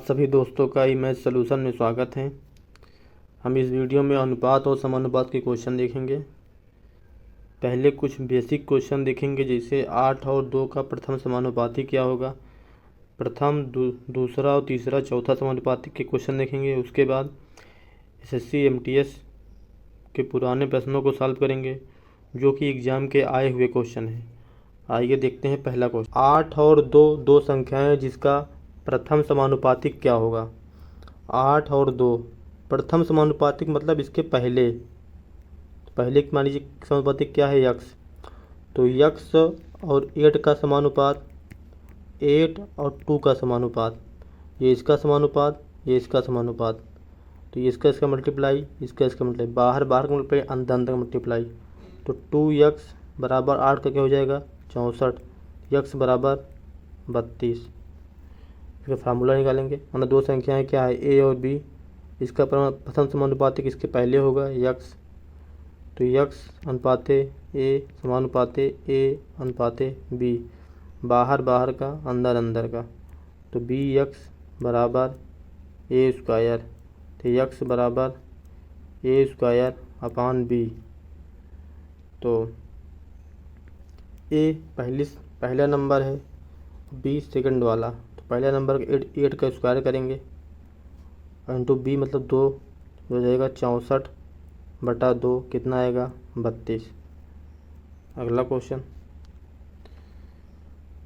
सभी दोस्तों का इमेज सॉल्यूशन में स्वागत है। हम इस वीडियो में अनुपात और समानुपात के क्वेश्चन देखेंगे। पहले कुछ बेसिक क्वेश्चन देखेंगे, जैसे 8 और 2 का प्रथम समानुपाती क्या होगा। प्रथम दूसरा और तीसरा चौथा समानुपाती के क्वेश्चन देखेंगे। उसके बाद एसएससी एमटीएस के पुराने प्रश्नों को सॉल्व करेंगे, जो कि एग्ज़ाम के आए हुए क्वेश्चन हैं। आइए देखते हैं पहला क्वेश्चन। 8 और 2 दो संख्याएं जिसका प्रथम समानुपातिक क्या होगा। 8 और 2 प्रथम समानुपातिक मतलब इसके पहले की मान लीजिए समानुपातिक क्या है, यक्स। तो यक्स और 8 का समानुपात, 8 और 2 का समानुपात, ये इसका समानुपात, ये इसका समानुपात। तो ये इसका मल्टीप्लाई, इसका मल्टीप्लाई, बाहर का मल्टीप्लाई, अंदर का मल्टीप्लाई। तो 2x बराबर 8 का क्या हो जाएगा, 64। यक्स बराबर 32। इसका फार्मूला निकालेंगे। मतलब दो संख्याएं क्या है, ए और बी। इसका प्रथम समानुपातिक इसके पहले होगा, यक्स। तो यक्स अनुपाते ए समानुपाते ए अनुपाते बी, बाहर का, अंदर का। तो बी यक्स बराबर ए स्क्वायर। तो यक्स बराबर ए स्क्वायर अपान बी। तो ए पहला नंबर है, बी सेकंड वाला। तो पहला नंबर 8 का स्क्वायर करेंगे, इंटू बी मतलब 2 हो जाएगा 64/2, कितना आएगा 32। अगला क्वेश्चन,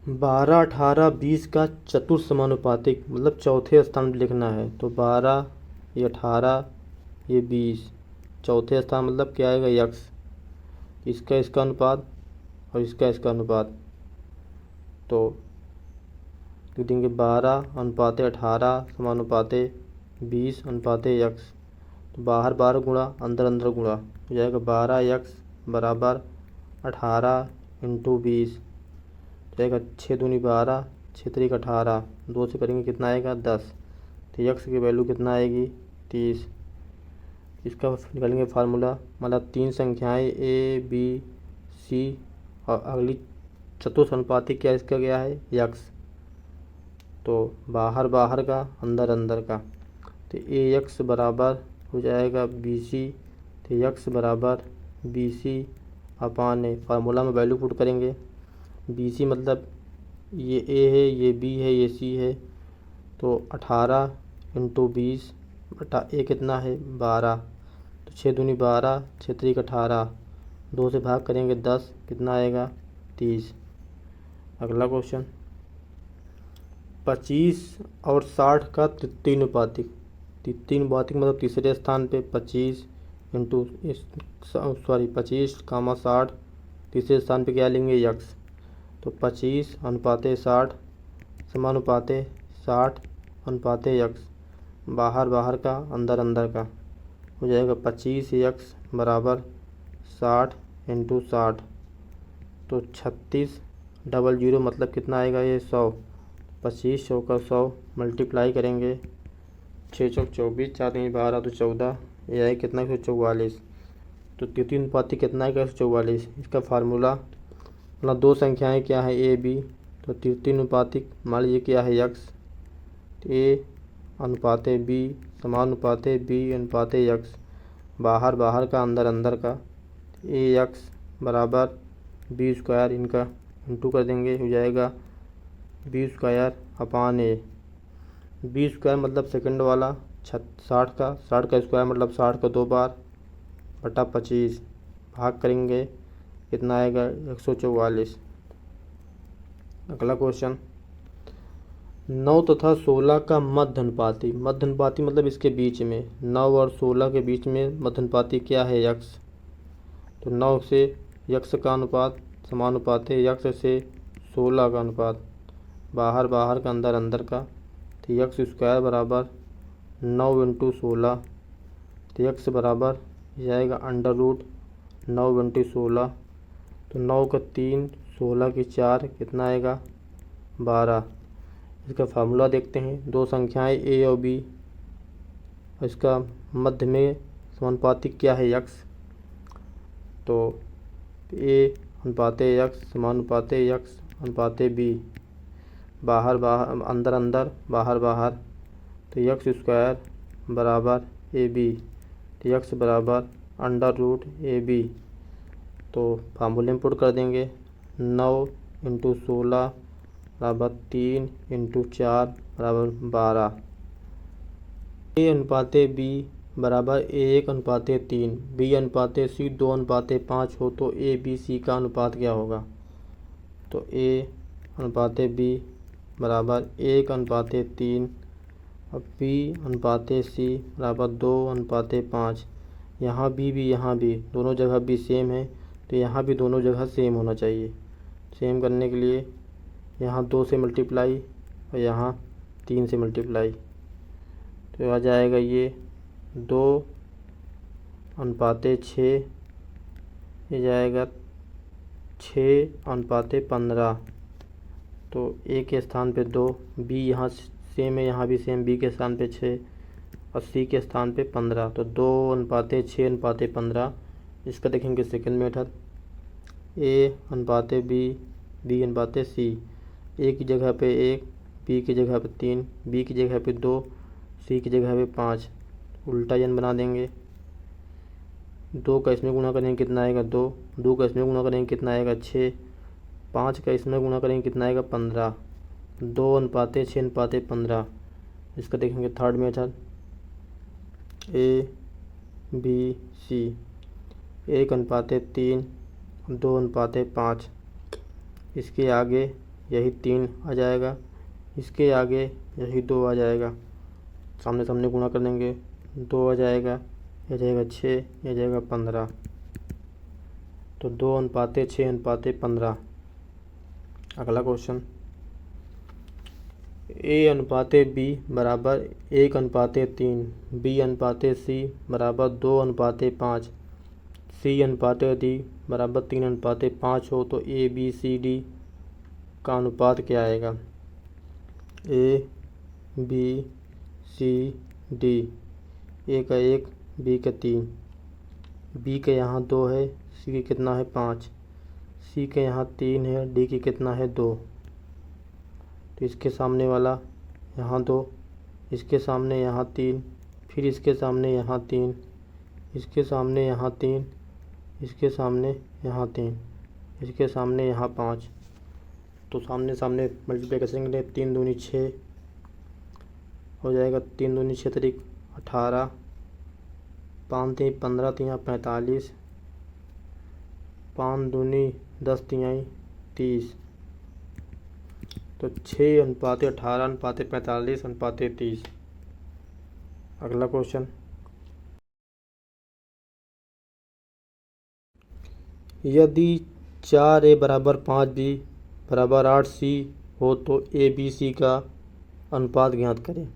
12, 18, 20 का चतुर्थ समानुपातिक मतलब चौथे स्थान पर लिखना है। तो 12, ये 18, ये 20, चौथे स्थान मतलब क्या आएगा, यक्स। इसका अनुपात और इसका अनुपात। तो लिख देंगे 12 अनुपाते 18 समानुपाते 20 अनुपाते यक्स। तो बाहर गुणा, अंदर गुणा हो जाएगा। 12 यक्स बराबर 18 इंटू 20 जाएगा 6 दूनी 12, 6 तरीक 18, 2 से करेंगे कितना आएगा 10। तो यक्स की वैल्यू कितना आएगी 30। इसका निकालेंगे फार्मूला। मतलब 3 संख्याएं ए बी सी और अगली चतुर्थ अनुपातिक क्या इसका गया है, यक्स। तो बाहर का, अंदर का। तो ए यक्स बराबर हो जाएगा बी सी। तो यक्स बराबर बी सी अपान ए। फार्मूला में वैल्यू पुट करेंगे। बी सी मतलब ये ए है, ये बी है, ये सी है। तो 18 इंटू 20 बटा ए कितना है 12। तो 6 दूनी 12, 6 तरीक 18, 2 से भाग करेंगे 10, कितना आएगा 30। अगला क्वेश्चन, 25 और 60 का तृतीय अनुपातिक मतलब तीसरे स्थान पे 25 इंटू 25, तीसरे स्थान पे क्या लेंगे, यक्स। तो 25 अनुपाते 60 समानुपाते 60 अनुपाते यक्स, बाहर का, अंदर का हो जाएगा। 25 यक्स बराबर 60 इंटू 60। तो 3600 मतलब कितना आएगा, ये 100। 25 100 का 100 मल्टीप्लाई करेंगे। 6 चौक 24, 4 3 12, तो 14, ये आए कितना 144। तो तृतीय अनुपातिक कितना है 144। इसका फार्मूला, मतलब दो संख्याएं क्या है ए बी। तो तृतीय अनुपातिक मान लीजिए क्या है यक्स। ए अनुपाते बी समानुपाते बी अनुपाते यक्स, बाहर का, अंदर का। ए यक्स बराबर बी स्क्वायर, इनका इंटू कर देंगे, हो जाएगा बी स्क्वायर अपान ए। बी स्क्वायर मतलब सेकंड वाला 60 का स्क्वायर मतलब 60 का 2 बार बटा 25, भाग करेंगे कितना आएगा 144। अगला क्वेश्चन, 9 तथा 16 का मध्य अनुपाती मतलब इसके बीच में, 9 और 16 के बीच में मध्य अनुपाती क्या है, यक्स। तो 9 से यक्स का अनुपात समानुपात है यक्स से 16 का अनुपात, बाहर का, अंदर का। तो यक्स स्क्वायर बराबर 9 इंटू 16। तो यक्स बराबर जाएगा √9 इंटू 16। तो 9 का 3, 16 की 4, कितना आएगा 12। इसका फार्मूला देखते हैं। दो संख्याएं ए और बी, इसका मध्य में समानुपातिक क्या है, यक्स। तो ए अनुपाते यक्स समानुपाते यक्स अनुपाते बी, अंदर बाहर। तो यक्स स्क्वायर बराबर ए बी, तो यक्स बराबर √AB। तो फार्मूले में पुट कर देंगे 9 × 16 बराबर 3 × 4 बराबर 12। A/B बराबर A1/3, B/C 2/5 हो तो ABC का अनुपात क्या होगा? तो A/B बराबर 1/3 और B/C बराबर 2/5। यहाँ B भी यहाँ भी दोनों जगह भी सेम है, तो यहाँ भी दोनों जगह सेम होना चाहिए। सेम करने के लिए यहाँ 2 से मल्टीप्लाई और यहाँ 3 से मल्टीप्लाई, तो आ जाएगा ये 2/6, ये जाएगा 6/15। तो A के स्थान पे 2, B यहाँ सेम है, यहाँ भी सेम, B के स्थान पे 6 और C के स्थान पे 15, तो 2/6/15। इसका देखेंगे second method A/B, B/C। A की जगह पे 1, B की जगह पे 3, B की जगह पे 2, C की जगह पे 5, उल्टा n बना देंगे। 2 का इसमें गुणा करेंगे कितना आएगा 2, 2 का इसमें गुणा करेंगे कितना आएगा 6, 5 का इसमें गुणा करेंगे कितना आएगा 15, 2/6/15। इसका देखेंगे थर्ड मेथड ABC, 1/3, 2/5। इसके आगे यही 3 आ जाएगा, इसके आगे यही 2 आ जाएगा, सामने सामने गुणा कर देंगे, 2 आ जाएगा, यह जाएगा 6, यह जाएगा 15, तो 2/6/15। अगला क्वेश्चन A/B बराबर 1/3, B/C बराबर 2/5, C/D बराबर 3/5 हो तो ABCD का अनुपात क्या आएगा? ABCD, A का 1, B का 3, B के यहाँ 2 है, C के कितना है 5, C के यहाँ 3 है, D की कितना है 2, तो इसके सामने वाला यहाँ 2, इसके सामने यहाँ 3, फिर इसके सामने यहाँ 3, इसके सामने यहाँ 3, इसके सामने यहाँ 3, इसके सामने यहाँ 5, तो सामने सामने मल्टीप्लाई करेंगे, 3 दूनी 6 हो जाएगा, 3 दूनी 6 तरीक 18, 5 3 15 3 45, 5 दूनी 10 3 30, तो 6/18/45/30। अगला क्वेश्चन यदि 4A बराबर 5B बराबर 8C हो तो ABC का अनुपात ज्ञात करें।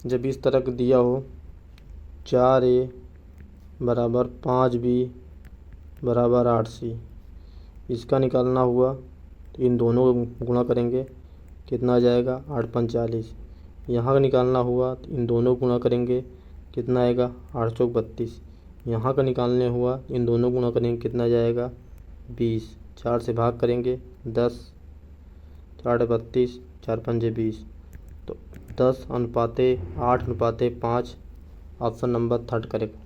जब इस तरह का दिया हो 4A बराबर 5B बराबर 8C, इसका निकालना हुआ तो इन दोनों को गुणा करेंगे, कितना आ जाएगा 8×5 = 40। यहाँ का निकालना हुआ तो इन दोनों को गुणा करेंगे, कितना आएगा 8×4 = 32। यहाँ का निकालने हुआ इन दोनों गुणा करेंगे, कितना जाएगा 20। 4 से भाग करेंगे 10, 4 × 32, 4×5 = 20, तो 10:8:5। Option number 3 correct.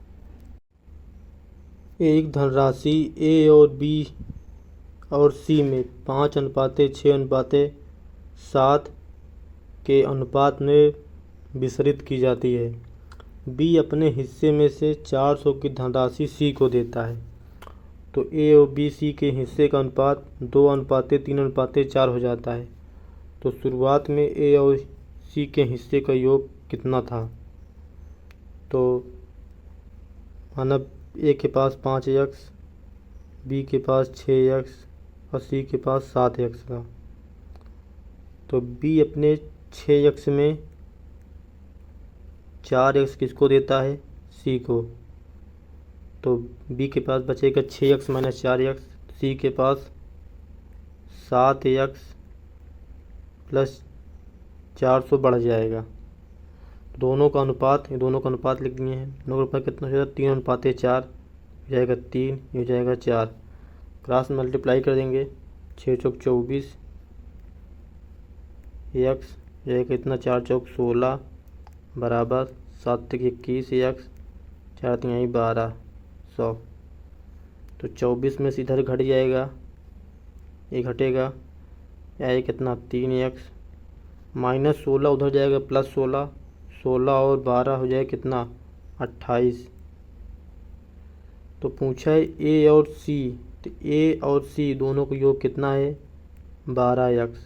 एक धनराशि A और B और C में 5:6:7 के अनुपात में वितरित की जाती है। B अपने हिस्से में से 400 की धनराशि C को देता है, तो A और B C के हिस्से का अनुपात 2:3:4 हो जाता है। तो शुरुआत में A और C के हिस्से का योग कितना था? तो माना A के पास 5x, B के पास 6x और C के पास 7x था, तो B अपने 6x में 4x किसको देता है? C को, तो B के पास बचेगा 6x - 4x, C के पास 7x + 400 बढ़ जाएगा। दोनों का अनुपात, ये दोनों का अनुपात लिख दिए हैं। दोनों का अनुपात कितना हो जाएगा 3:4 हो जाएगा, 3 ये हो जाएगा 4, क्रॉस मल्टीप्लाई कर देंगे, 6 × 24 x जाएगा कितना 4 × 16 बराबर 7 तिक 21 x 4 तिहाई 12 100। तो 24 में से इधर घट जाएगा, ये घटेगा, आए कितना 3x -16 उधर जाएगा +16, 16 और 12 हो जाए कितना 28। तो पूछा है ए और सी, तो ए और सी दोनों का योग कितना है 12x।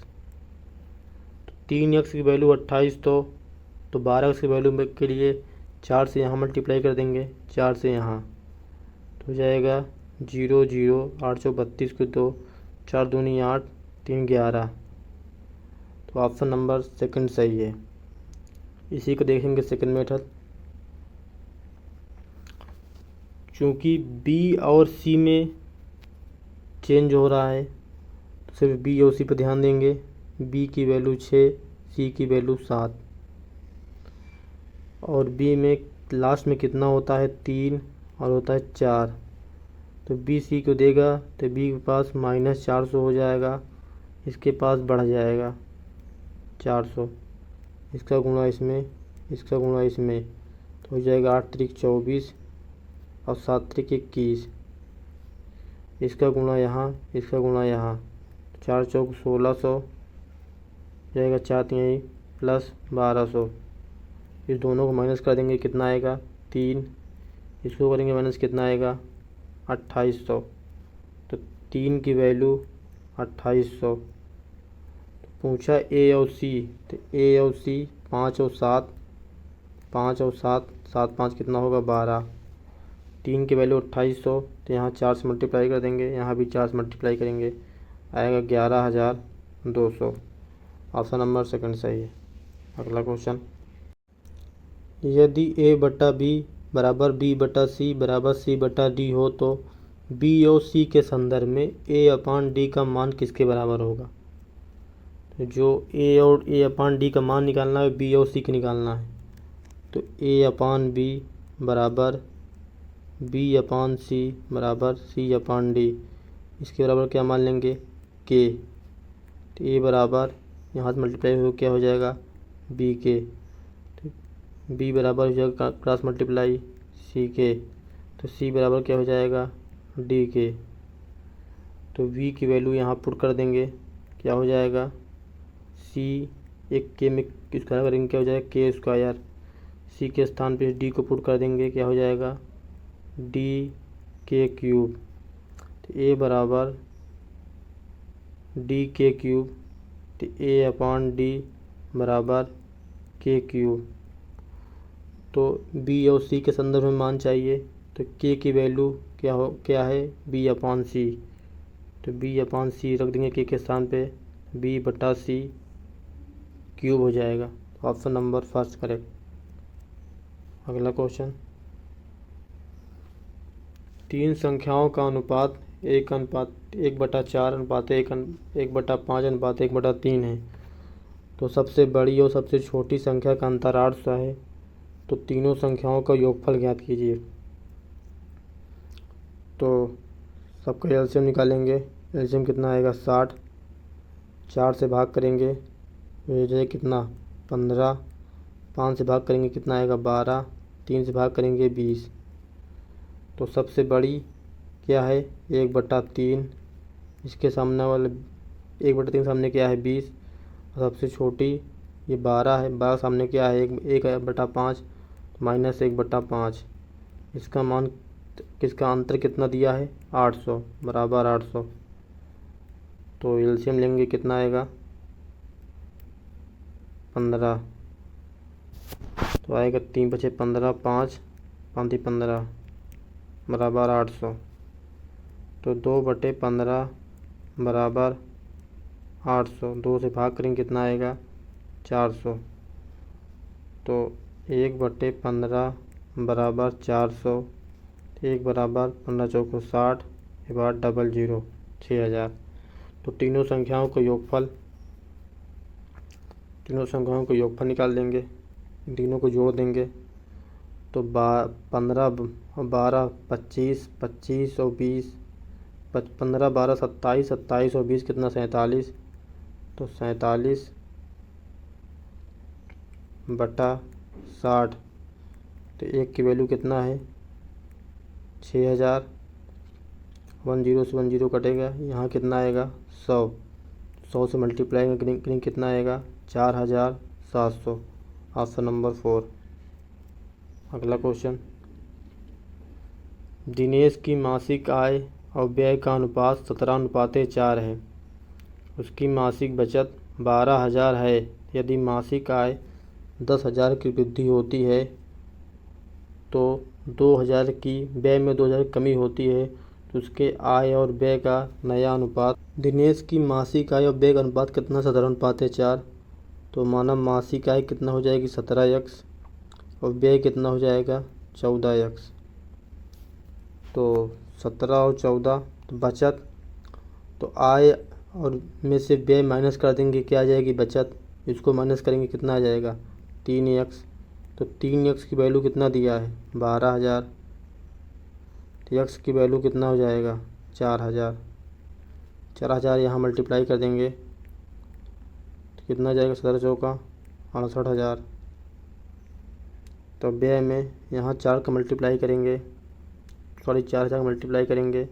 तो 3x की वैल्यू 28, तो 12x की वैल्यू के लिए 4 से यहाँ मल्टीप्लाई कर देंगे, 4 से यहाँ, तो हो जाएगा 0 0 832 को 2, 4 दूनी 8 3 11। तो ऑप्शन नंबर सेकंड सही है। इसी को देखेंगे सेकंड मेथड। चूँकि बी और सी में चेंज हो रहा है, तो सिर्फ बी और सी पर ध्यान देंगे। बी की वैल्यू 6, सी की वैल्यू 7, और बी में लास्ट में कितना होता है 3 और होता है 4। तो बी सी को देगा तो बी के पास -400 हो जाएगा, इसके पास बढ़ जाएगा 400, इसका गुणा इसमें, इसका गुणा इसमें, तो हो जाएगा 8 त्रिक 24 और 7 त्रिक 21, इसका गुणा यहाँ, इसका गुणा यहाँ, 4 चौक 1600 जाएगा, 4 तिहाई +1200। इस दोनों को माइनस कर देंगे, कितना आएगा 3, इसको करेंगे माइनस, कितना आएगा 2800। तो 3 की वैल्यू 2800। तो पूछा ए और सी, तो ए और सी 5 और 7, 5 और 7, 7 5 कितना होगा 12। 3 की वैल्यू 2800, तो यहाँ 4 से मल्टीप्लाई कर देंगे, यहाँ भी 4 से मल्टीप्लाई करेंगे, आएगा 11200। ऑप्शन नंबर सेकंड सही है। अगला क्वेश्चन, यदि a बटा b बराबर b बटा c बराबर c बटा d हो तो b और c के संदर्भ में a/d का मान किसके बराबर होगा। तो जो a और a/d का मान निकालना है, b और c के निकालना है। तो a/b बराबर b/c बराबर c/d, इसके बराबर क्या मान लेंगे k। तो a बराबर यहाँ से मल्टीप्लाई हो क्या हो जाएगा b के, तो b बराबर हो जाएगा क्रॉस मल्टीप्लाई c के, तो c बराबर क्या हो जाएगा d के। तो v की वैल्यू यहाँ पुट कर देंगे, क्या हो जाएगा c, एक k में स्क्वायर करेंगे, क्या हो जाएगा k स्क्वायर, c के स्थान पे d को पुट कर देंगे, क्या हो जाएगा d k क्यूब। तो a बराबर d k क्यूब, तो a/d बराबर k क्यूब। तो b और c के संदर्भ में मान चाहिए, तो k की वैल्यू क्या है b/c, तो b/c रख देंगे k के स्थान पे, b/c क्यूब हो जाएगा। Option number first correct. अगला क्वेश्चन, 3 संख्याओं का अनुपात 1/4/1/5/1/3 है। तो सबसे बड़ी और सबसे छोटी संख्या का अंतर 800 है। तो तीनों संख्याओं का योगफल ज्ञात कीजिए। तो सबका एलसीएम निकालेंगे, एलसीएम कितना आएगा 60, 4 से भाग करेंगे तो ये कितना 15, 5 से भाग करेंगे कितना आएगा 12, 3 से भाग करेंगे 20। तो सबसे बड़ी क्या है 1/3, इसके सामने वाले 1/3 सामने क्या है 20, और सबसे छोटी ये 12 है, 12 सामने क्या है 1/5 -1/5। इसका मान, किसका अंतर कितना दिया है 800 बराबर 800। तो एलसीएम लेंगे कितना आएगा 15, तो आएगा 3 बचे 15, 5 5 15 बराबर 800। तो 2/15 बराबर 800, 2 से भाग करेंगे कितना आएगा 400। तो 1/15 बराबर 400, 1 बराबर 15 चौको 60 के बाद 00 6000। तो तीनों संख्याओं को योगफल निकाल देंगे, तीनों को जोड़ देंगे। तो 15 12 25 25 और 20, 15 12 27 27 और 20 कितना 47। तो 47 बटा 60। तो 1 की वैल्यू कितना है 6000। 10 से 10 कटेगा, यहाँ कितना आएगा 100। 100 से मल्टीप्लाई करेंगे कितना आएगा 4700। Option number 4। अगला क्वेश्चन, दिनेश की मासिक आय और व्यय का अनुपात 17:4 है। उसकी मासिक बचत 12,000 है। यदि मासिक आय 10,000 की वृद्धि होती है तो 2,000 की व्यय में 2,000 की कमी होती है, तो उसके आय और व्यय का नया अनुपात। दिनेश की मासिक आय और व्यय का अनुपात कितना 17:4। तो माना मासिक आय कितना हो जाएगी 17x और व्यय कितना हो जाएगा 14x। तो 17 और 14 तो बचत, तो आय और में से व्यय माइनस कर देंगे, क्या आ जाएगी बचत। इसको माइनस करेंगे कितना आ जाएगा 3x। तो 3x की वैल्यू कितना दिया है 12,000। तो x की वैल्यू कितना हो जाएगा 4,000। 4,000 यहाँ मल्टीप्लाई कर देंगे तो कितना जाएगा 17 चौका 68,000। तो व्यय में यहाँ 4 का मल्टीप्लाई करेंगे, सॉरी 4,000 का मल्टीप्लाई करेंगे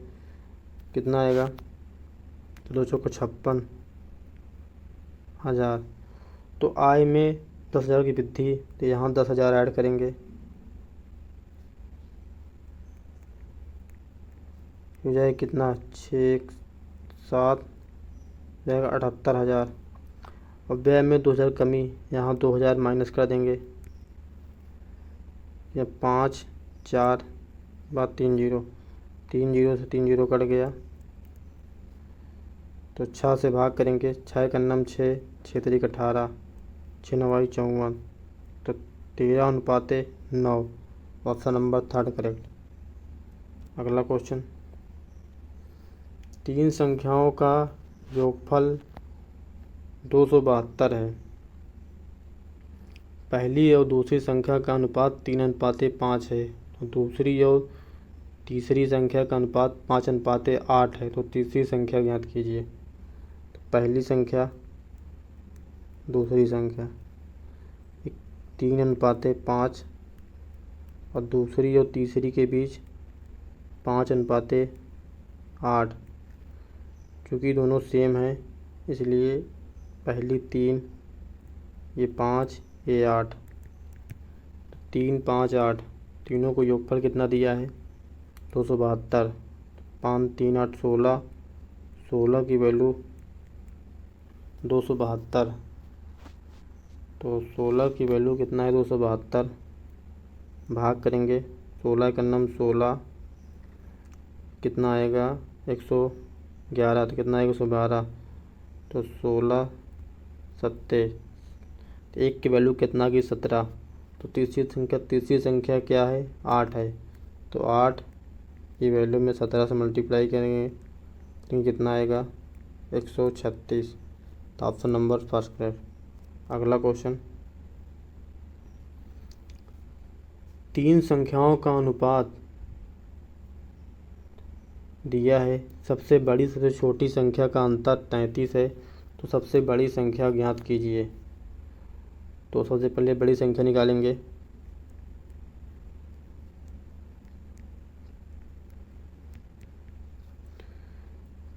कितना आएगा, तो 2 चौका 56,000। तो आय में 10,000 की वृद्धि, तो यहाँ 10,000 ऐड करेंगे, हो जाए कितना 6 7 जाएगा 78,000। और व्यय में 2,000 कमी, यहाँ 2,000 माइनस कर देंगे, या 5 4 बाद 3 0, 3 0 से 3 0 कट गया। तो 6 से भाग करेंगे, 6 का नम 6, 6 3 18, 6 9 54। तो 13:9। Option number 3 correct. अगला क्वेश्चन, 3 संख्याओं का योगफल 272 है। पहली और दूसरी संख्या का अनुपात 3:5 है। तो दूसरी और तीसरी संख्या का अनुपात 5:8 है। तो तीसरी संख्या ज्ञात कीजिए। तो पहली संख्या दूसरी संख्या 3:5 और दूसरी और तीसरी के बीच 5:8। क्योंकि दोनों सेम हैं इसलिए पहली 3, ये 5, ये 8, 3 5 8, तीनों को योगफल कितना दिया है 272। 5 3 8 16, 16 की वैल्यू 272। तो 16 की वैल्यू कितना है 272। भाग करेंगे, 16 का नम 16, कितना आएगा 111। तो कितना आएगा 112। तो 16 सत्ते, 1 की वैल्यू कितना की 17। तो तीसरी संख्या क्या है 8 है। तो 8 की वैल्यू में 17 से मल्टीप्लाई करेंगे तो कितना आएगा 136। तो ऑप्शन नंबर फर्स्ट है। अगला क्वेश्चन, 3 संख्याओं का अनुपात दिया है। सबसे बड़ी सबसे छोटी संख्या का अंतर 33 है। तो सबसे बड़ी संख्या ज्ञात कीजिए। तो सबसे पहले बड़ी संख्या निकालेंगे,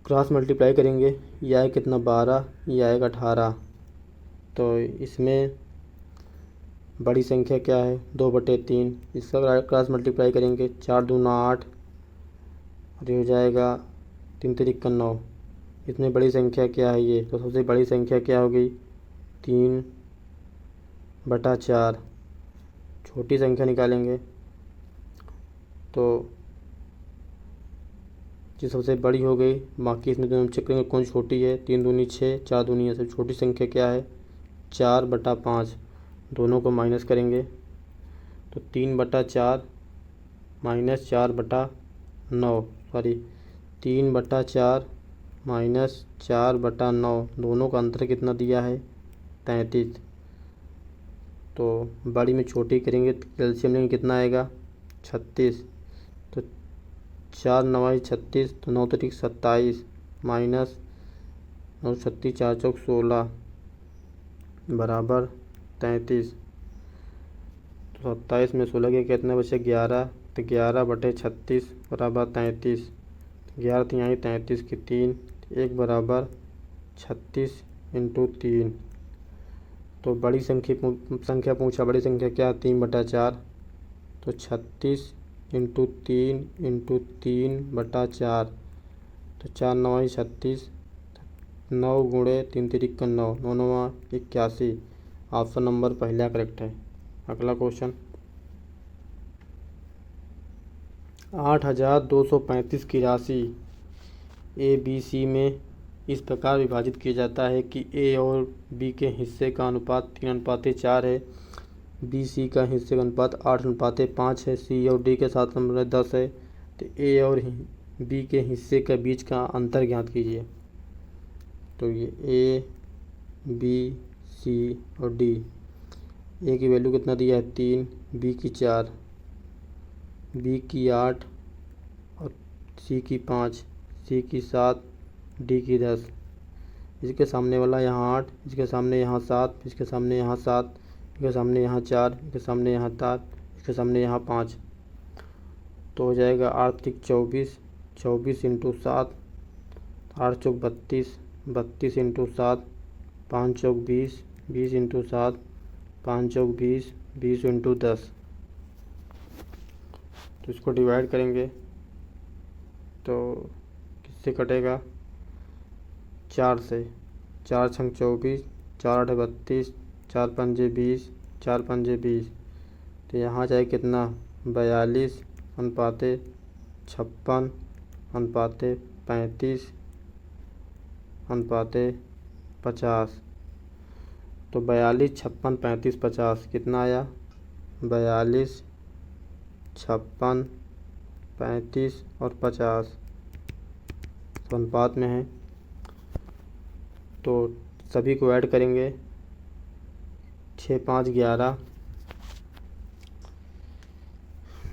क्रॉस मल्टीप्लाई करेंगे, यह आएगा कितना 12, यह आएगा 18। तो इसमें बड़ी संख्या क्या है 2/3। इसका क्रॉस मल्टीप्लाई करेंगे, 4 दूना 8 और ये हो जाएगा 3 3 9। इसमें बड़ी संख्या क्या है ये, तो सबसे बड़ी संख्या क्या हो गई 3/4। छोटी संख्या निकालेंगे तो जो सबसे बड़ी हो गई, बाकी इसमें दोनों चेक करेंगे कौन छोटी है। 3 दूनी 6, 4 दूनी है। सबसे छोटी संख्या क्या है 4/5। दोनों को माइनस करेंगे तो 3/4 माइनस 4/9, सॉरी 3/4 माइनस 4/9, दोनों का अंतर कितना दिया है 33। तो बड़ी में छोटी करेंगे तो कैल्शियम लेंगे कितना आएगा 36। तो 4 9 36, तो 9 3 27 माइनस 9 36 4 चौक 16 बराबर 33। तो 27 में 16 के कितने बचे 11, तो 11/36 बराबर 33। 11 तिहाई 33 की 3, 1 बराबर 36 × 3। तो बड़ी संख्या पूछा, बड़ी संख्या क्या 3/4, तो 36 × 3 × 3/4, तो 4 9 36, 9 × 3 × 9, 9 9 81। ऑप्शन नंबर पहला करेक्ट है। अगला क्वेश्चन 8235 की राशि ए बी सी में इस प्रकार विभाजित किया जाता है कि ए और बी के हिस्से का अनुपात 3:4 है, बी सी का हिस्से का अनुपात 8:5 है, सी और डी के साथ नंबर 10 है। तो ए और बी के हिस्से के बीच का अंतर ज्ञात कीजिए। तो ये ए बी सी और डी, ए की वैल्यू कितना दिया है 3, बी की 4, बी की 8 और सी की 5, सी की 7, डी की 10। इसके सामने वाला यहाँ 8, इसके सामने यहाँ 7, इसके सामने यहाँ 7, इसके सामने यहाँ 4, इसके सामने यहाँ 7, इसके सामने यहाँ 5। तो हो जाएगा 8 तिक 24, 24 × 7, 8 चौक 32, 32 × 7, 5 चौक 20, 20 × 7, 5 चौक 20, 20 × 10। तो इसको डिवाइड करेंगे तो किससे कटेगा 4 से, 4 छंग 24, 4 8 32, 4 पंजे 20, 4 पंजे 20। तो यहाँ जाए कितना 42 अनुपाते 56 अनुपाते 35 अनुपाते 50। तो 42 56 35 50 कितना आया 42 56 35 और 50 तो अनुपात में है। तो सभी को ऐड करेंगे 6 5 11,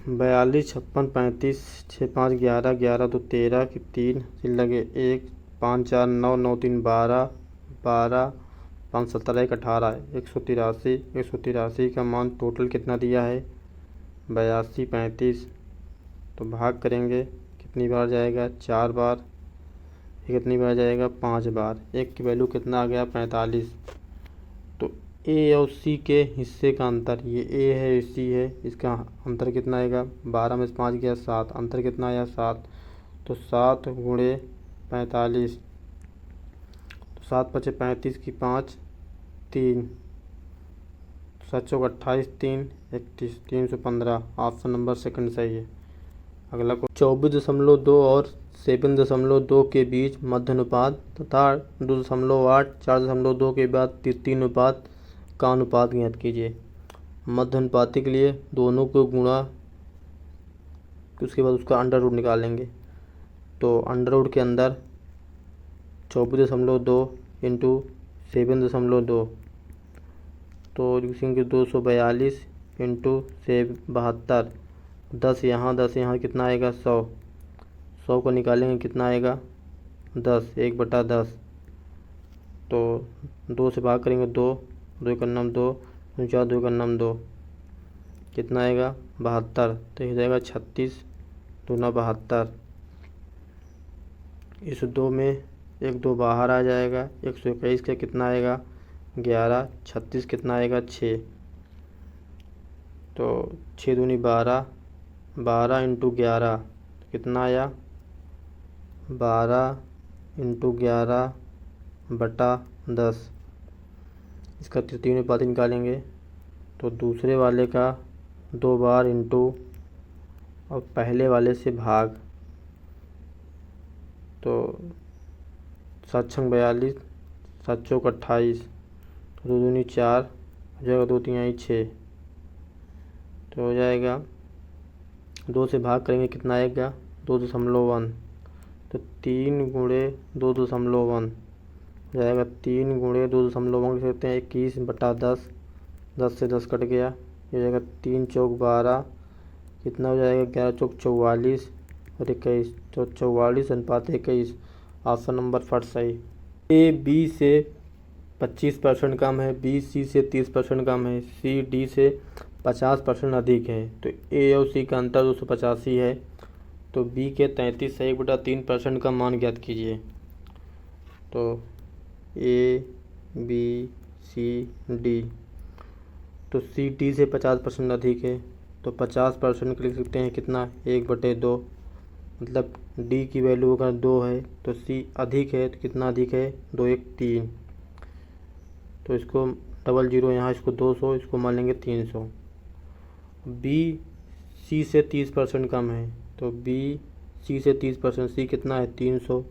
42 56 35, 6 5 11, 11 2 13 की 3 फिर लगे 1, 5 4 9, 9 3 12, 12 5 17 1 18, 183। 183 का मान टोटल कितना दिया है 82 35। तो भाग करेंगे कितनी बार जाएगा 4 बार, ये कितनी बार जाएगा 5 बार। एक की वैल्यू कितना आ गया 45। तो ए और सी के हिस्से का अंतर, ये ए है सी है, इसका अंतर कितना आएगा 12 में से 5 गया 7, अंतर कितना आया 7। तो 7 × 45, तो 7 पचे 35 की 5 3, 7 चौक 28 3 31, 315। ऑप्शन नंबर सेकंड सही है। अगला को 24.2 और 7.2 के बीच मध्य अनुपात तथा 2.8 4.2 के बाद 3 अनुपात का अनुपात ज्ञात कीजिए। मध्य अनुपाती के लिए दोनों को गुणा, उसके बाद उसका अंडर रूट निकालेंगे। तो अंडर रूट के अंदर 24.2 × 7.2, तो लिखेंगे 242 × 72। 10 यहाँ कितना आएगा 100, 100 को निकालेंगे कितना आएगा 10, 1/10। तो 2 से भाग करेंगे 2, 2 का नाम 2, 4 2 का नाम 2, कितना आएगा 72। तो ये जाएगा 36 दूना 72। इस 2 में 1 2 बाहर आ जाएगा, 121 का कितना आएगा 11, 36 कितना आएगा 6। तो 6 दूनी 12, 12 × 11 कितना आया 12 × 11/10। इसका 3 अनुपात निकालेंगे तो दूसरे वाले का 2 बार इंटू और पहले वाले से भाग। तो 7 छंग 42, 7 चौक 28, तो 2 दूनी 4 हो जाएगा, 2 3 6। तो हो जाएगा 2 से भाग करेंगे कितना आएगा 2.1। तो 3 × 2.1 हो जाएगा, 3 × 2.1 लिख सकते हैं 21/10। 10 से 10 कट गया, ये हो जाएगा 3 चौक 12, कितना हो जाएगा 11 चौक 44 और 21, तो 44 अनुपात 21। ऑप्शन नंबर फर्स्ट सही। ए बी से 25% कम है, बी सी से 30% कम है, सी डी से 50% अधिक है। तो ए और सी का अंतर 285 है। तो बी के 33.1/3% का मान ज्ञात कीजिए। तो ए बी सी डी, तो सी डी से 50% अधिक है, तो 50% लिख सकते हैं कितना, 1/2, मतलब डी की वैल्यू अगर 2 है तो सी अधिक है, तो कितना अधिक है, 2 1 3, तो इसको 00 यहाँ, इसको 200, इसको मान लेंगे 300। बी सी से 30% कम है, तो बी सी से 30%, सी कितना है 300,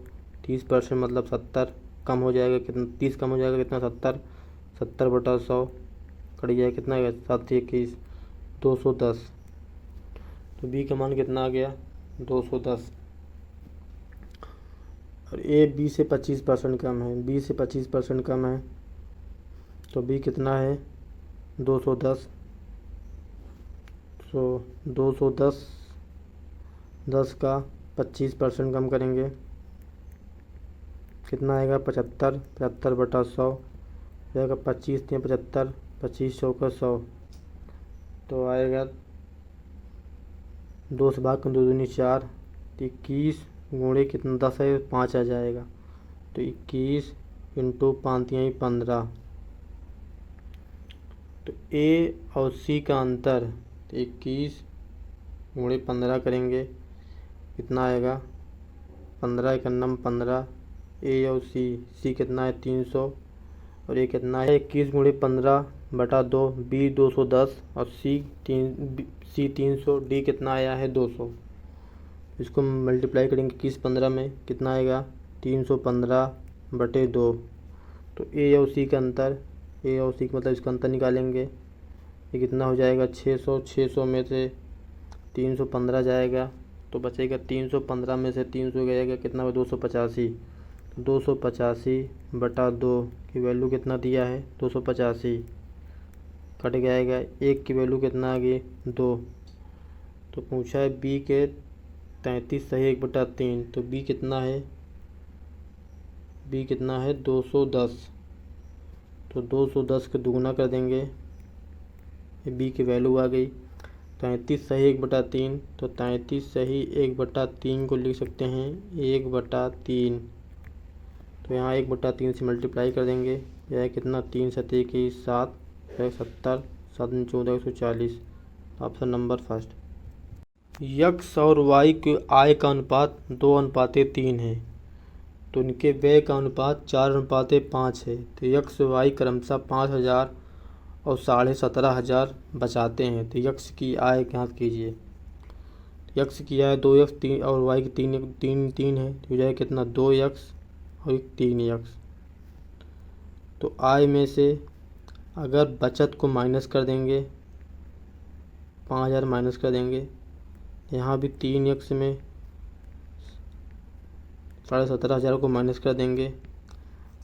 30% मतलब 70 कम हो जाएगा, कितना 30 कम हो जाएगा, कितना 70, 70/100 कट जाएगा, कितना है 7 21, 210। तो बी का मान कितना आ गया, 210। और ए बी से 25% कम है, बी से 25% कम है, तो बी कितना है 210। तो 210, 10 का 25% कम करेंगे, कितना आएगा 75, 75/100 जाएगा, 25 3 75, 25 100 का 100, तो आएगा 2 से भाग कर 2 दूनी 4, 21 गुणे कितना 10 है 5 आ जाएगा, तो 21 इंटू 5 15। तो ए और सी का अंतर, तो 21 गुणे 15 करेंगे, कितना आएगा 15 1 15, ए और सी कितना है 300, और ये कितना है 21 गुणे 15/2, बी 210 और सी 300, डी कितना आया है 200। इसको मल्टीप्लाई करेंगे 21 15 में, कितना आएगा 315/2। तो ए और सी का अंतर, ए और सी मतलब इसका अंतर निकालेंगे, ये कितना हो जाएगा 600, 600 में से 315 जाएगा, तो बचेगा 315 में से 300 जाएगा, कितना हुआ 285। 285/2 की वैल्यू कितना दिया है 285, कट जाएगा, एक की वैल्यू कितना आ गई 2। तो पूछा है बी के 33 सही 1/3, तो बी कितना है, बी कितना है 210। तो 210 का दुगुना कर देंगे, ये बी की वैल्यू आ गई 33 सही 1/3, तो 33 सही 1/3 को लिख सकते हैं 1/3। तो यहाँ 1/3 से मल्टीप्लाई कर देंगे, यह कितना 3 7 21 7 70, 7 14 140। Option number first. यक्स और वाई के आय का अनुपात 2:3 है, तो इनके व्यय का अनुपात 4:5 है। तो यक्स वाई क्रमशः 5,000 और 17,500 बचाते हैं, तो यक्स की आय ज्ञात कीजिए। यक्स की आय 2x 3 और वाई की 3 है, तो जाए कितना 2x और 3x। तो आय में से अगर बचत को माइनस कर देंगे, 5,000 माइनस कर देंगे, यहाँ भी 3x में 17,500 को माइनस कर देंगे,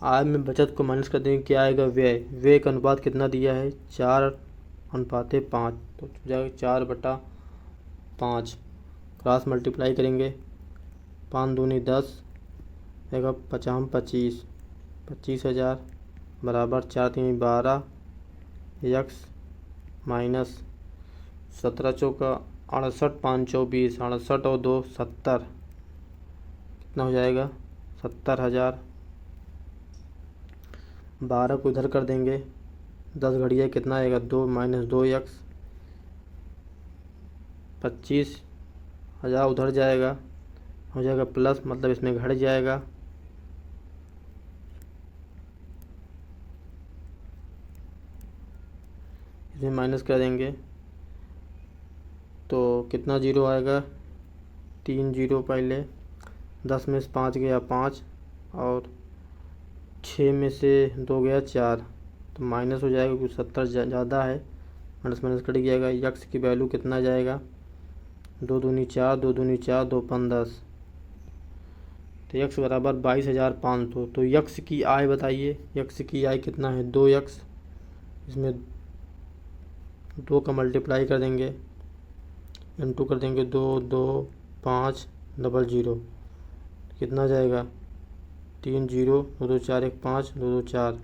आय में बचत को माइनस कर देंगे, क्या आएगा व्यय। व्यय का अनुपात कितना दिया है 4:5, तो जाएगा 4/5, क्रॉस मल्टीप्लाई करेंगे, 5 दूनी 10 जाएगा, 50 25, 25,000 बराबर 4 3 12, यक्स माइनस 17 चौका 68 5 24, 68 और 2 70, कितना हो जाएगा 70,000। 12 को इधर कर देंगे, 10 घड़िया कितना आएगा 2 - 2x, 25,000 उधर जाएगा, हो जाएगा प्लस, मतलब इसमें घट जाएगा, इसमें माइनस कर देंगे, तो कितना जीरो आएगा 3 0 पहले, 10 में से 5 गया 5, और 6 में से 2 गया 4, तो माइनस हो जाएगा क्योंकि 70 ज़्यादा है, माइनस माइनस कट जाएगा। यक्स की वैल्यू कितना जाएगा 2 दूनी 4, 2 दूनी 4, 2 5 10, तो यक्स बराबर 22,500। तो यक्स की आय बताइए, यक्स की आय कितना है 2x, इसमें 2 का मल्टीप्लाई कर देंगे, इंटू कर देंगे 2 2 5 00, कितना जाएगा 3 0 2 2 4 1 5 2 2 4,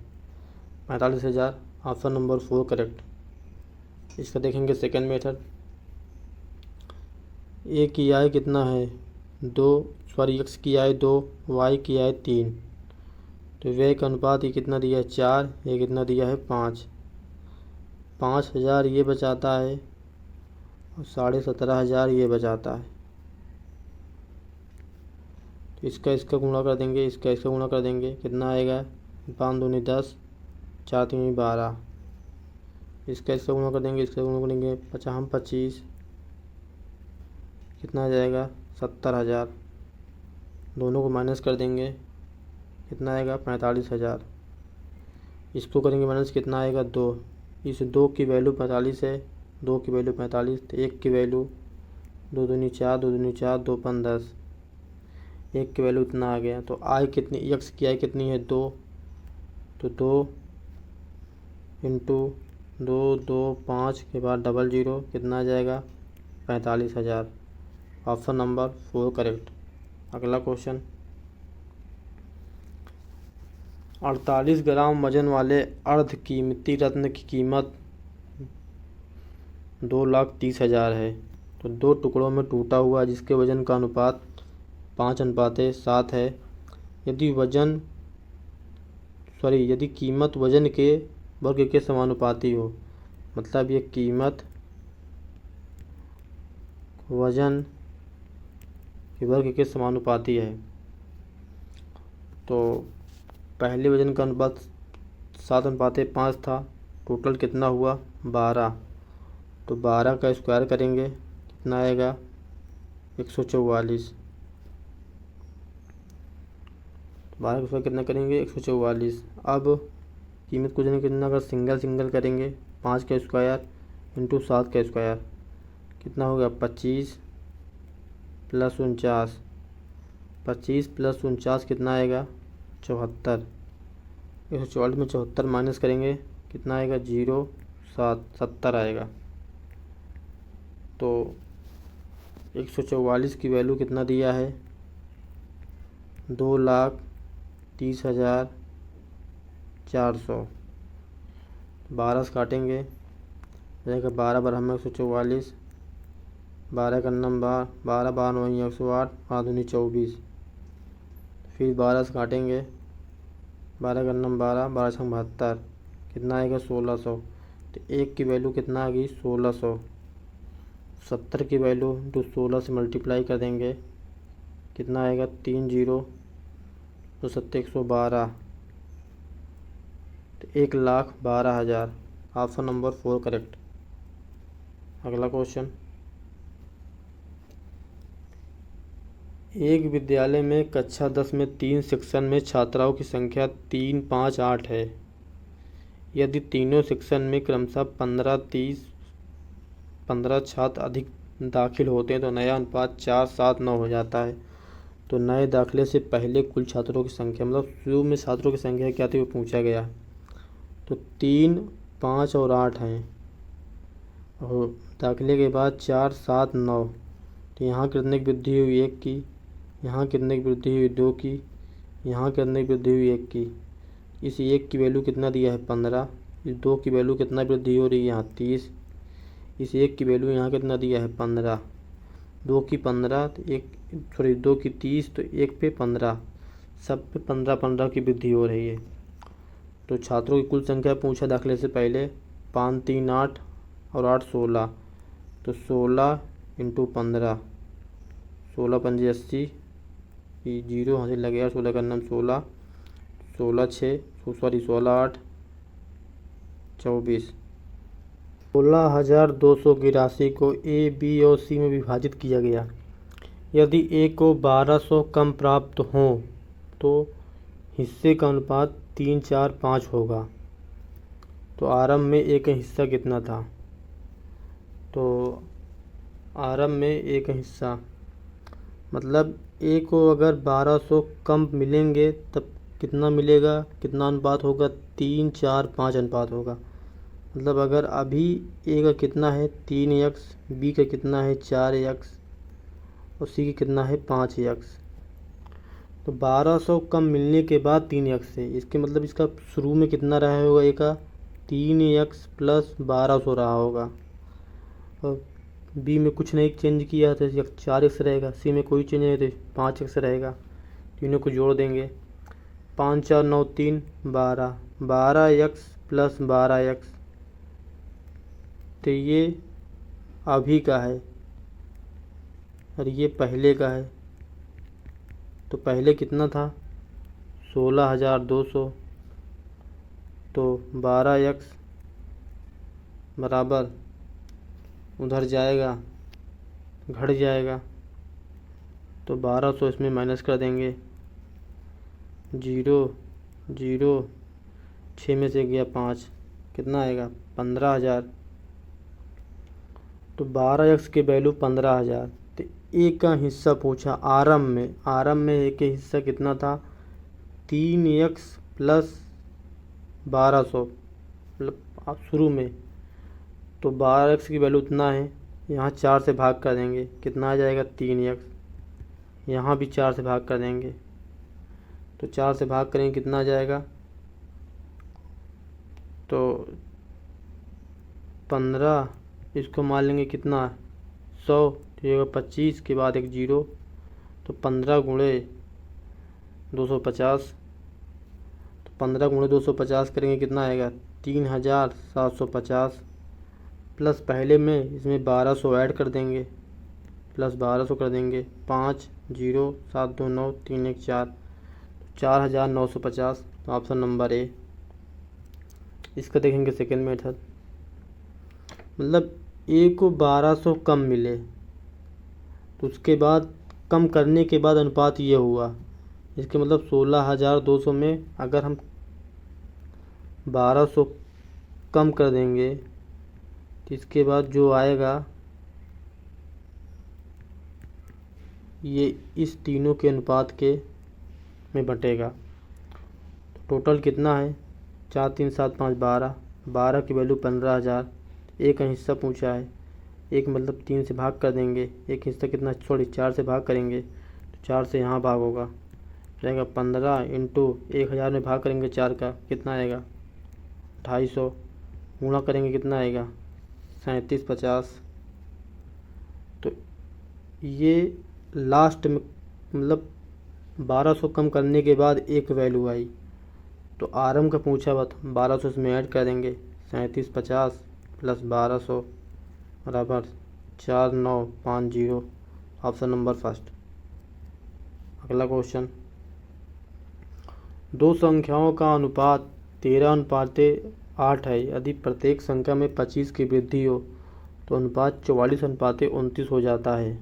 45,000। Option number 4 correct. इसका देखेंगे सेकंड मेथड। ए की आय कितना है 2, सॉरी एक्स की आय 2, वाई की आय 3, तो व्यय का अनुपात ये कितना दिया है 4, ये कितना दिया है 5। 5,000 ये बचाता है और 17,500 ये बचाता है। तो इसका गुणा कर देंगे, इसका गुणा कर देंगे, कितना आएगा 5 दूनी 10, 4 तीन 12। इसका गुणा कर देंगे, इसका गुणा करेंगे 25, कितना आ जाएगा 70,000। दोनों को माइनस कर देंगे, कितना आएगा 45,000। इसको करेंगे माइनस, कितना आएगा 2। इस 2 की वैल्यू 45 है, 2 की वैल्यू 45, तो 1 की वैल्यू 2 दूनी 4, 2 दूनी 4, 2 5 10, 1 की वैल्यू इतना आ गया। तो आय कितनी, एक्स की आय कितनी है 2, तो 2 इंटू 2 2 5 के बाद 00, कितना आ जाएगा 45,000। Option number 4 correct. अगला क्वेश्चन, 48 ग्राम वजन वाले अर्ध कीमती रत्न की कीमत 2,30,000 है। तो 2 टुकड़ों में टूटा हुआ जिसके वजन का अनुपात 5:7 है। यदि कीमत वजन के वर्ग के समानुपाती हो, मतलब ये कीमत वजन के वर्ग के समानुपाती है, तो पहले वजन का अनुपात 7:5 था, टोटल कितना हुआ 12। तो 12 का स्क्वायर करेंगे, कितना आएगा 144। 12 का स्क्वायर कितना करेंगे 144। अब कीमत को जाने कितना, अगर सिंगल करेंगे 5 का स्क्वायर इंटू 7 का स्क्वायर, कितना होगा 25 प्लस 49। 25 प्लस 49 कितना आएगा 74। 144 में 74 माइनस करेंगे, कितना आएगा 0 7 70 आएगा। तो 144 की वैल्यू कितना दिया है 2,30,400। 12 से काटेंगे, जाएगा 12 बार हमें 144, 12 का नंबर 12 बार वहीं 108, 5 दूनी 24। फिर 12 से काटेंगे, 12 का नंबर 12, 12 छंग 72, कितना आएगा 1600। तो 1 की वैल्यू कितना आ गई 1600। 70 की वैल्यू इंटू 16 से मल्टीप्लाई कर देंगे, कितना आएगा 30, तो 7 112, तो 1,12,000। Option number 4 correct. अगला क्वेश्चन, एक विद्यालय में कक्षा 10 में 3 सेक्शन में छात्राओं की संख्या 3 5 8 है। यदि तीनों सेक्शन में क्रमशः 15 छात्र अधिक दाखिल होते हैं तो नया अनुपात 4 7 9 हो जाता है। तो नए दाखिले से पहले कुल छात्रों की संख्या, मतलब शुरू में छात्रों की संख्या क्या थी वो पूछा गया। तो 3 5 और 8 हैं, और दाखिले के बाद 4 7 9, तो यहाँ कितने की वृद्धि हुई 1 की, यहाँ कितने की वृद्धि हुई 2 की, यहाँ कितने की वृद्धि हुई 1 की। इस 1 की वैल्यू कितना दिया है 15। इस 2 की वैल्यू कितना वृद्धि हो रही है यहाँ 30। इस 1 की वैल्यू यहाँ कितना दिया है 15। 2 की 15, तो 2 की 30, तो 1 पे 15, सब पे 15 की वृद्धि हो रही है। तो छात्रों की कुल संख्या पूछा दाखिले से पहले, 5 3 8 और 8 16, तो 16 इंटू 15, 16 पंजे 80, 0 यहाँ से लगेगा, 16 का नाम 16, 16 6 16 8 24। 16,200 की राशि को ए बी और सी में विभाजित किया गया। यदि ए को 1200 कम प्राप्त हों तो हिस्से का अनुपात 3 4 5 होगा। तो आरंभ में ए का हिस्सा कितना था, तो आरंभ में ए का हिस्सा, मतलब ए को अगर 1200 कम मिलेंगे तब कितना मिलेगा, कितना अनुपात होगा 3 4 5 अनुपात होगा। मतलब अगर अभी ए का कितना है 3x, बी का कितना है 4x और सी का कितना है 5x। तो 1200 कम मिलने के बाद 3x है, इसके मतलब इसका शुरू में कितना रहा होगा ए का 3x प्लस 1200 रहा होगा। और बी में कुछ नहीं चेंज किया तो 4x रहेगा, सी में कोई चेंज नहीं तो 5x रहेगा। तीनों को जोड़ देंगे, 5 4 9 3 12, 12x प्लस 12x। तो ये अभी का है और ये पहले का है। तो पहले कितना था 16,200, तो 12x बराबर उधर जाएगा, घट जाएगा, तो 1200 इसमें माइनस कर देंगे। 0 0 6 में से गया 5, कितना आएगा 15,000। तो 12x की वैल्यू 15,000। तो ए का हिस्सा पूछा आरंभ में ए के हिस्सा कितना था 3x प्लस 1200 मतलब शुरू में। तो 12x की वैल्यू उतना है, यहाँ 4 से भाग कर देंगे, कितना आ जाएगा 3x। यहाँ भी 4 से भाग कर देंगे, तो 4 से भाग करेंगे कितना आ जाएगा, तो 15, इसको मान लेंगे कितना 100, तो ये 25 के बाद एक 0, तो 15 गुणे 250। तो 15 गुणे 250 करेंगे कितना आएगा 3,750, प्लस पहले में इसमें 1200 ऐड कर देंगे, प्लस 1200 कर देंगे, 5 0 7 2 9 3 1 4, 4,950। तो ऑप्शन नंबर ए। इसका देखेंगे सेकेंड मेथड, मतलब ए को 1200 कम मिले, तो उसके बाद कम करने के बाद अनुपात ये हुआ। इसके मतलब 16,200 में अगर हम 1200 कम कर देंगे तो इसके बाद जो आएगा ये इस तीनों के अनुपात के में बटेगा। तो टोटल कितना है 4 3 7 5 12, 12 की वैल्यू 15,000। एक हिस्सा पूछा है, एक मतलब 3 से भाग कर देंगे, एक हिस्सा कितना 4 से भाग करेंगे, तो 4 से यहाँ भाग होगा, जाएगा 15 इंटू 1,000 में भाग करेंगे 4 का, कितना आएगा 250, गुणा करेंगे कितना आएगा 3750। तो ये लास्ट में मतलब 1200 कम करने के बाद एक वैल्यू आई, तो आरएम का पूछा हुआ था, 1200 इसमें ऐड कर देंगे, 3750 प्लस 1200 बराबर 4950। Option number first. अगला क्वेश्चन, दो संख्याओं का अनुपात 13:8 है। यदि प्रत्येक संख्या में 25 की वृद्धि हो तो अनुपात 44:29 हो जाता है।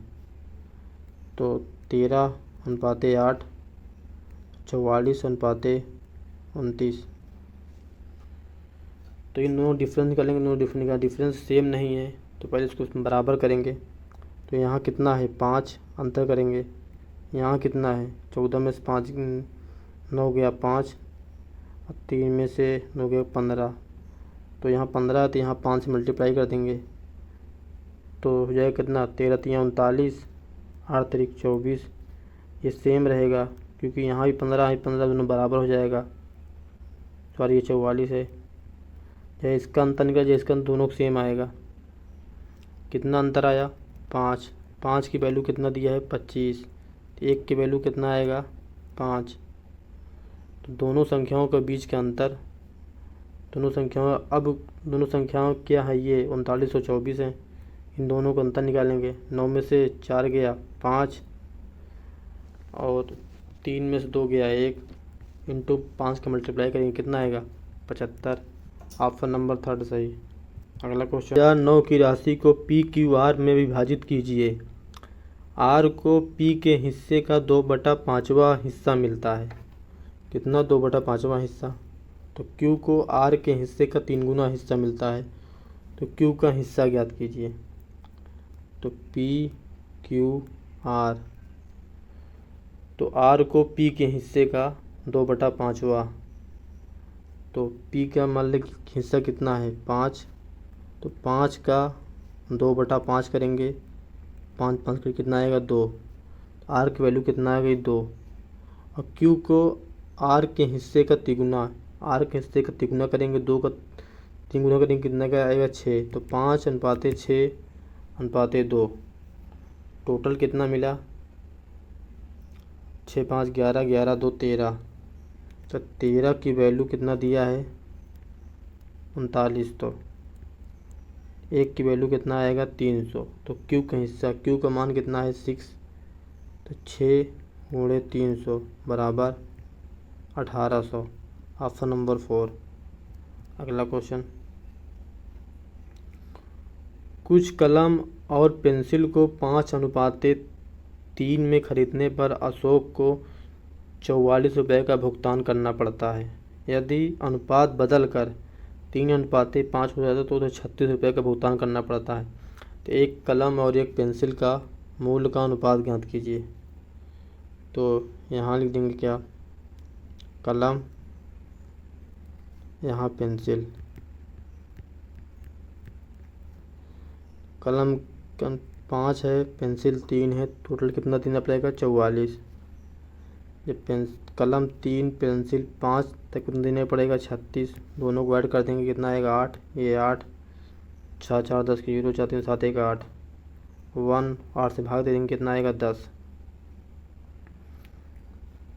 तो 13:8 44:29। तो इन दोनों डिफरेंस निकालेंगे, दोनों डिफरेंस का डिफरेंस सेम नहीं है, तो पहले इसको बराबर करेंगे। तो यहाँ कितना है 5, अंतर करेंगे, यहाँ कितना है 14 में से 5 9 गया 5, और 3 में से 9 गया 15, तो यहाँ 15 है तो यहाँ 5 से मल्टीप्लाई कर देंगे, तो हो जाएगा कितना 13 3 39, 8 3 24। ये सेम रहेगा क्योंकि यहाँ भी 15 है, 15 दोनों बराबर हो जाएगा, सॉरी ये 44 है। चाहे इसका अंतर निकल जाए, इसका दोनों सेम आएगा। कितना अंतर आया 5, 5 की वैल्यू कितना दिया है 25, तो 1 की वैल्यू कितना आएगा 5। तो दोनों संख्याओं के बीच का अंतर, दोनों संख्याओं क्या है ये 39 और 24 है, इन दोनों का अंतर निकालेंगे। 9 में से 4 गया 5, और 3 में से 2 गया 1, इंटू 5 का मल्टीप्लाई करेंगे कितना आएगा 75। ऑप्शन नंबर थर्ड सही। अगला क्वेश्चन, 9 की राशि को पी क्यू आर में विभाजित कीजिए। आर को पी के हिस्से का 2/5वां हिस्सा मिलता है। कितना 2/5वां हिस्सा, तो क्यू को आर के हिस्से का 3 गुना हिस्सा मिलता है, तो क्यू का हिस्सा ज्ञात कीजिए। तो पी क्यू आर, तो आर को पी के हिस्से का 2/5वां, तो पी का मान लें हिस्सा कितना है 5, तो 5 का 2/5 करेंगे, 5 5 का कितना आएगा 2, आर की वैल्यू कितना आ गई 2, और क्यू को आर के हिस्से का तिगुना, आर के हिस्से का तिगुना करेंगे, 2 का 3 गुना करेंगे कितना का आएगा 6, तो 5:6 अनुपाते 2। टोटल कितना मिला? 6 5 11, 11 2 13। तो 13 की वैल्यू कितना दिया है? 39। तो 1 की वैल्यू कितना आएगा? 300। तो क्यू का हिस्सा, क्यू का मान कितना है? 6। तो 6 गुणे 300 बराबर 1800। Option number 4। अगला क्वेश्चन, कुछ कलम और पेंसिल को 5:3 में खरीदने पर अशोक को 44 रुपये का भुगतान करना पड़ता है। यदि अनुपात बदल कर 3:5 हो जाता तो उसे 36 रुपये का भुगतान करना पड़ता है। तो एक कलम और एक पेंसिल का मूल्य का अनुपात ज्ञात कीजिए। तो यहाँ लिख देंगे क्या? कलम, यहाँ पेंसिल। कलम 5 है, पेंसिल 3 है, टोटल कितना देना पड़ेगा? 44। जब कलम 3 पेंसिल 5 तक कितना देना पड़ेगा? 36। दोनों को ऐड कर देंगे, कितना आएगा? 8। ये 8, 6 4 10 की 0, 4 3 7 1 8। 1 8 से भाग दे देंगे, कितना आएगा? 10।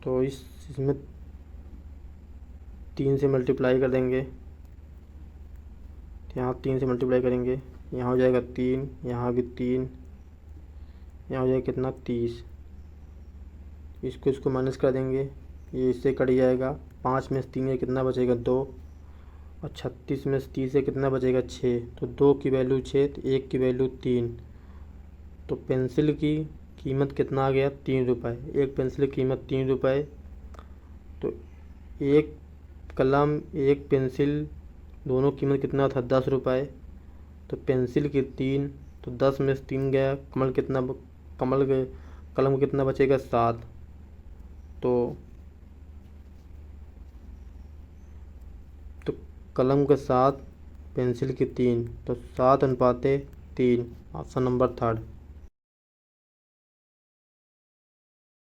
तो इसमें 3 से मल्टीप्लाई कर देंगे, यहाँ 3 से मल्टीप्लाई करेंगे, यहाँ हो जाएगा 3, यहाँ भी 3, यहाँ हो जाएगा कितना? 30। इसको माइनस कर देंगे, ये इससे कट जाएगा। 5 में से 3 कितना बचेगा? 2। और 36 में से 30 से कितना बचेगा? 6। तो 2 की वैल्यू 6, तो 1 की वैल्यू 3। तो पेंसिल की कीमत कितना आ गया? 3 रुपये। एक पेंसिल की कीमत 3 रुपये। तो एक कलम एक पेंसिल दोनों कीमत कितना था? 10 रुपये। तो पेंसिल की 3, तो 10 में से 3 गया, कलम कितना बचेगा? 7। तो कलम का 7, पेंसिल की 3, तो 7:3। Option number 3।